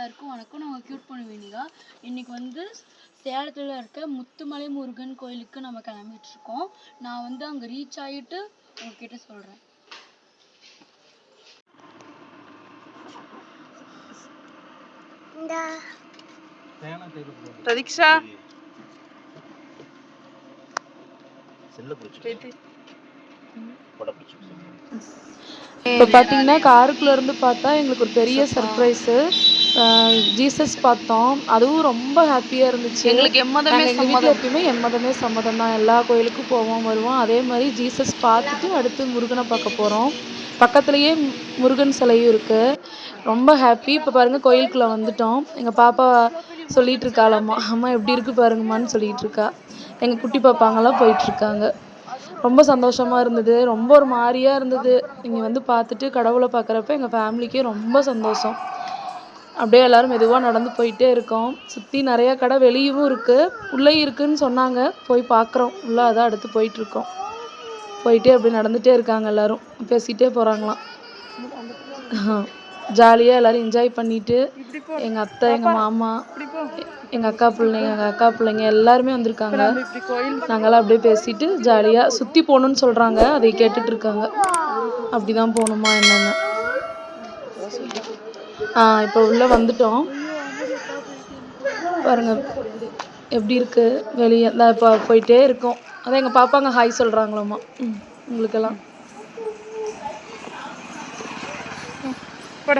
எல்லாருக்கும் வணக்கம். நாங்கள் கியூட் பொண்ணு வேணிகா. இன்னைக்கு வந்து சேலத்தில் இருக்க முத்துமலை முருகன் கோயிலுக்கு நம்ம கிளம்பிட்டு இருக்கோம். நான் வந்து அங்கே ரீச் ஆகிட்டு உங்ககிட்ட சொல்கிறேன். பிரதீக்ஷா இப்போ பார்த்தீங்கன்னா காருக்குள்ள இருந்து பார்த்தா எங்களுக்கு ஒரு பெரிய சர்ப்ரைஸு. ஜீசஸ் பார்த்தோம். அதுவும் ரொம்ப ஹாப்பியாக இருந்துச்சு. எங்களுக்கு எங்கள் வீட்டில் எப்பயுமே எம்மதமே சம்மதம் தான். எல்லா கோயிலுக்கும் போவோம் வருவோம். அதே மாதிரி ஜீசஸ் பார்த்துட்டு அடுத்து முருகனை பார்க்க போகிறோம். பக்கத்துலேயே முருகன் சிலையும் இருக்குது. ரொம்ப ஹாப்பி. இப்போ பாருங்கள் கோயிலுக்குள்ளே வந்துட்டோம். எங்கள் பாப்பா சொல்லிகிட்டு இருக்காளம்மா, அம்மா எப்படி இருக்குது பாருங்கம்மான்னு சொல்லிகிட்டு இருக்கா. எங்கள் குட்டி பாப்பாங்கெல்லாம் போயிட்டுருக்காங்க. ரொம்ப சந்தோஷமாக இருந்தது. ரொம்ப ஒரு மாதிரியாக இருந்தது. இங்கே வந்து பார்த்துட்டு கடவுளை பார்க்குறப்ப எங்கள் ஃபேமிலிக்கே ரொம்ப சந்தோஷம். அப்படியே எல்லோரும் மெதுவாக நடந்து போயிட்டே இருக்கோம். சுற்றி நிறையா கடை வெளியவும் இருக்குது, உள்ளே இருக்குதுன்னு சொன்னாங்க. போய் பார்க்குறோம். உள்ளே அதான் அடுத்து போயிட்டுருக்கோம். போயிட்டே அப்படி நடந்துகிட்டே இருக்காங்க. எல்லோரும் பேசிகிட்டே போகிறாங்களாம். ஜாலியாக எல்லோரும் என்ஜாய் பண்ணிவிட்டு எங்கள் அத்தை, எங்கள் மாமா, எங்கள் அக்கா பிள்ளைங்க எல்லாருமே வந்திருக்காங்க. நாங்களாம் அப்படியே பேசிட்டு ஜாலியாக சுற்றி போகணுன்னு சொல்கிறாங்க. அதை கேட்டுட்டு இருக்காங்க. அப்படி தான் போகணுமா என்னென்ன. இப்போ உள்ளே வந்துட்டோம். பாருங்க எப்படி இருக்குது வெளியே. இப்போ போயிட்டே இருக்கோம். அதான் எங்கள் பாப்பாங்க ஹாய் சொல்கிறாங்களாம்மா உங்களுக்கெல்லாம். போட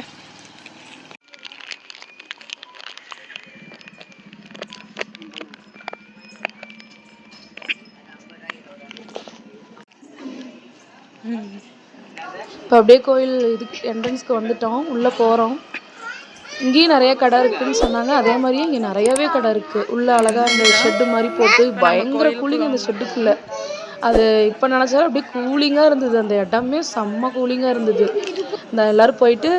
இப்போ அப்படியே கோயில் இதுக்கு என்ட்ரன்ஸ்க்கு வந்துட்டோம். உள்ளே போகிறோம். இங்கேயும் நிறைய கடை இருக்குதுன்னு சொன்னாங்க. அதே மாதிரியே இங்கே நிறையவே கடை இருக்குது. உள்ளே அழகாக இந்த ஷெட்டு மாதிரி போட்டு பயங்கர கூலிங் அந்த ஷெட்டுக்குள்ளே. அது இப்போ நினச்சாலும் அப்படியே கூலிங்காக இருந்தது. அந்த இடமே செம்ம கூலிங்காக இருந்தது. இந்த எல்லோரும் போயிட்டு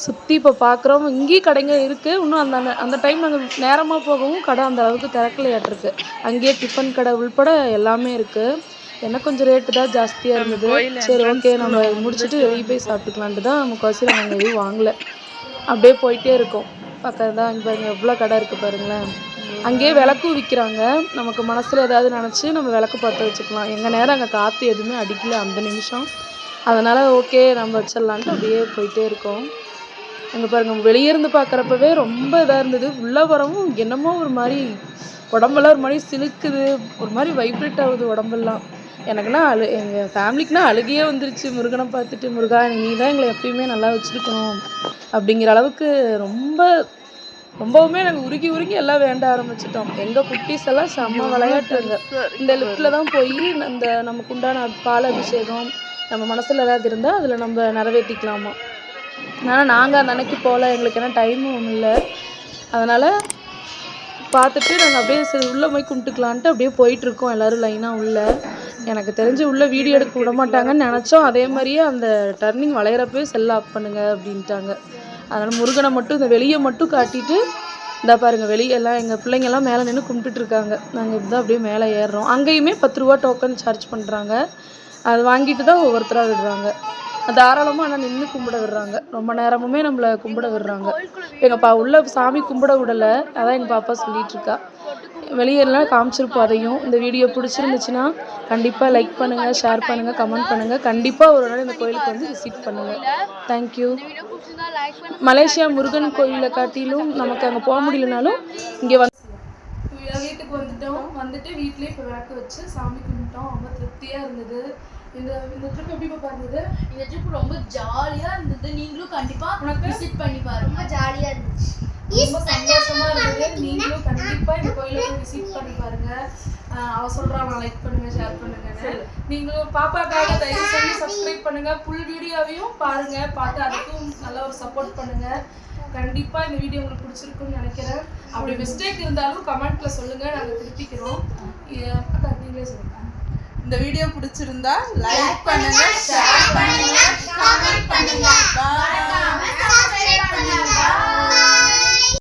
சுற்றி இப்போ பார்க்குறோம். இங்கேயும் கடைங்க இருக்குது. இன்னும் அந்த டைம் நாங்கள் நேரமாக போகவும் கடை அந்த அளவுக்கு திறக்கலையாட்டிருக்கு. அங்கேயே டிஃபன் கடை உள்பட எல்லாமே இருக்குது. எனக்கு கொஞ்சம் ரேட்டு தான் ஜாஸ்தியாக இருந்தது. சரி ஓகே நம்ம முடிச்சுட்டு வெளியே போய் சாப்பிட்டுக்கலான்ட்டு தான் முக்கால்வாசி நாங்கள் எதுவும் வாங்கலை. அப்படியே போயிட்டே இருக்கோம். பக்கத்தில் தான் அங்கே பாருங்கள் எவ்வளோ கடை இருக்குது பாருங்களேன். அங்கேயே விளக்கும் விற்கிறாங்க. நமக்கு மனசில் ஏதாவது நினச்சி நம்ம விளக்கு பற்ற வச்சுக்கலாம். எங்கள் நேரம் அங்கே காற்று எதுவுமே அடிக்கல அந்த நிமிஷம். அதனால் ஓகே நம்ம வச்சிடலான்ட்டு அப்படியே போயிட்டே இருக்கோம். அங்கே பாருங்கள் வெளியே இருந்து பார்க்குறப்பவே ரொம்ப இதாக இருந்தது. உள்ளே வரவும் என்னமோ ஒரு மாதிரி உடம்பெல்லாம் ஒரு மாதிரி சிலுக்குது. ஒரு மாதிரி வைப்ரேட் ஆகுது உடம்பெல்லாம். எனக்குன்னா எங்கள் ஃபேமிலிக்குனா அழுகையே வந்துருச்சு. முருகனை பார்த்துட்டு முருகா நீ தான் எங்களை எப்பயுமே நல்லா வச்சுருக்கணும் அப்படிங்கிற அளவுக்கு ரொம்பவுமே நாங்கள் உருகி எல்லாம் வேண்ட ஆரம்பிச்சிட்டோம். எங்கள் குட்டீஸ் எல்லாம் செம்ம விளையாட்டுங்க. இந்த லிஃப்ட்டில் தான் போய் இந்த நமக்கு உண்டான பால் அபிஷேகம் நம்ம மனசில் ஏதாவது இருந்தால் அதில் நம்ம நிறைவேற்றிக்கலாமா. ஆனால் நாங்கள் அந்த அன்னைக்கு போகல. எங்களுக்கு என்ன டைமும் இல்லை. அதனால் பார்த்துட்டு நாங்கள் அப்படியே சரி உள்ளே போய் கும்பிட்டுக்கலான்ட்டு அப்படியே போயிட்டுருக்கோம். எல்லோரும் லைனாக உள்ளே. எனக்கு தெரிஞ்சு உள்ளே வீடியோ எடுக்க விட மாட்டாங்கன்னு நினச்சோம். அதே மாதிரியே அந்த டர்னிங் வளையிறப்பவே செல்லை ஆஃப் பண்ணுங்க அப்படின்ட்டாங்க. அதனால் முருகனை மட்டும் இந்த வெளியே மட்டும் காட்டிட்டு இந்த பாருங்கள் வெளியெல்லாம் எங்கள் பிள்ளைங்கள்லாம் மேலே நின்று கும்பிட்டுட்ருக்காங்க. நாங்கள் இப்படி தான் அப்படியே மேலே ஏறுறோம். அங்கேயுமே 10 ரூபா டோக்கன் சார்ஜ் பண்ணுறாங்க. அது வாங்கிட்டு தான் ஒவ்வொருத்தராக விடுறாங்க. தாராளமாக ஆனால் நின்று கும்பிட விடுறாங்க. ரொம்ப நேரமுமே நம்மளை கும்பிட விடுறாங்க. எங்கள் உள்ள சாமி கும்பிட விடலை. அதான் எங்கள் பாப்பா சொல்லிகிட்ருக்கா. வெளியெல்லாம் காமிச்சிருப்போம் அதையும். இந்த வீடியோ பிடிச்சிருந்துச்சுன்னா கண்டிப்பாக லைக் பண்ணுங்கள், ஷேர் பண்ணுங்கள், கமெண்ட் பண்ணுங்கள். கண்டிப்பாக ஒரு நாள் இந்த கோயிலுக்கு வந்து விசிட் பண்ணுங்கள். தேங்க்யூ. மலேசியா முருகன் கோயிலை காட்டிலும் நமக்கு அங்கே போக முடியலனாலும் இங்கே வீட்டுக்கு வந்துட்டு வீட்லேயே இப்போ விளக்கு வச்சு சாமி கும்பிட்டோம். ரொம்ப திருப்தியாக இருந்தது. இந்த ட்ரிப் எப்படி பாருங்க. இந்த ட்ரிப் ரொம்ப ஜாலியாக இருந்தது. நீங்களும் கண்டிப்பாக விசிட் பண்ணி பாருங்க. ரொம்ப ஜாலியாக இருந்துச்சு. ரொம்ப சந்தோஷமா இருந்தது. நீங்களும் கண்டிப்பாக இந்த கோயிலை போய் விசிட் பண்ணி பாருங்க. அவ சொல்கிறான் நான் லைக் பண்ணுங்க ஷேர் பண்ணுங்கன்னு. நீங்களும் பாப்பாக்காக தயவு செஞ்சு சப்ஸ்கிரைப் பண்ணுங்க. ஃபுல் வீடியோவையும் பாருங்க. பார்த்து அதுக்கும் நல்ல ஒரு சப்போர்ட் பண்ணுங்க. கண்டிப்பாக இந்த வீடியோ உங்களுக்கு பிடிச்சிருக்குன்னு நினைக்கிறேன். அப்படி மிஸ்டேக் இருந்தாலும் கமெண்ட்ல சொல்லுங்க, நாங்கள் திருப்பிக்கிறோம். நீங்களே சொல்லுங்க. இந்த வீடியோ பிடிச்சிருந்தா லைக் பண்ணுங்க, ஷேர் பண்ணுங்க, கமெண்ட் பண்ணுங்க. பாய்.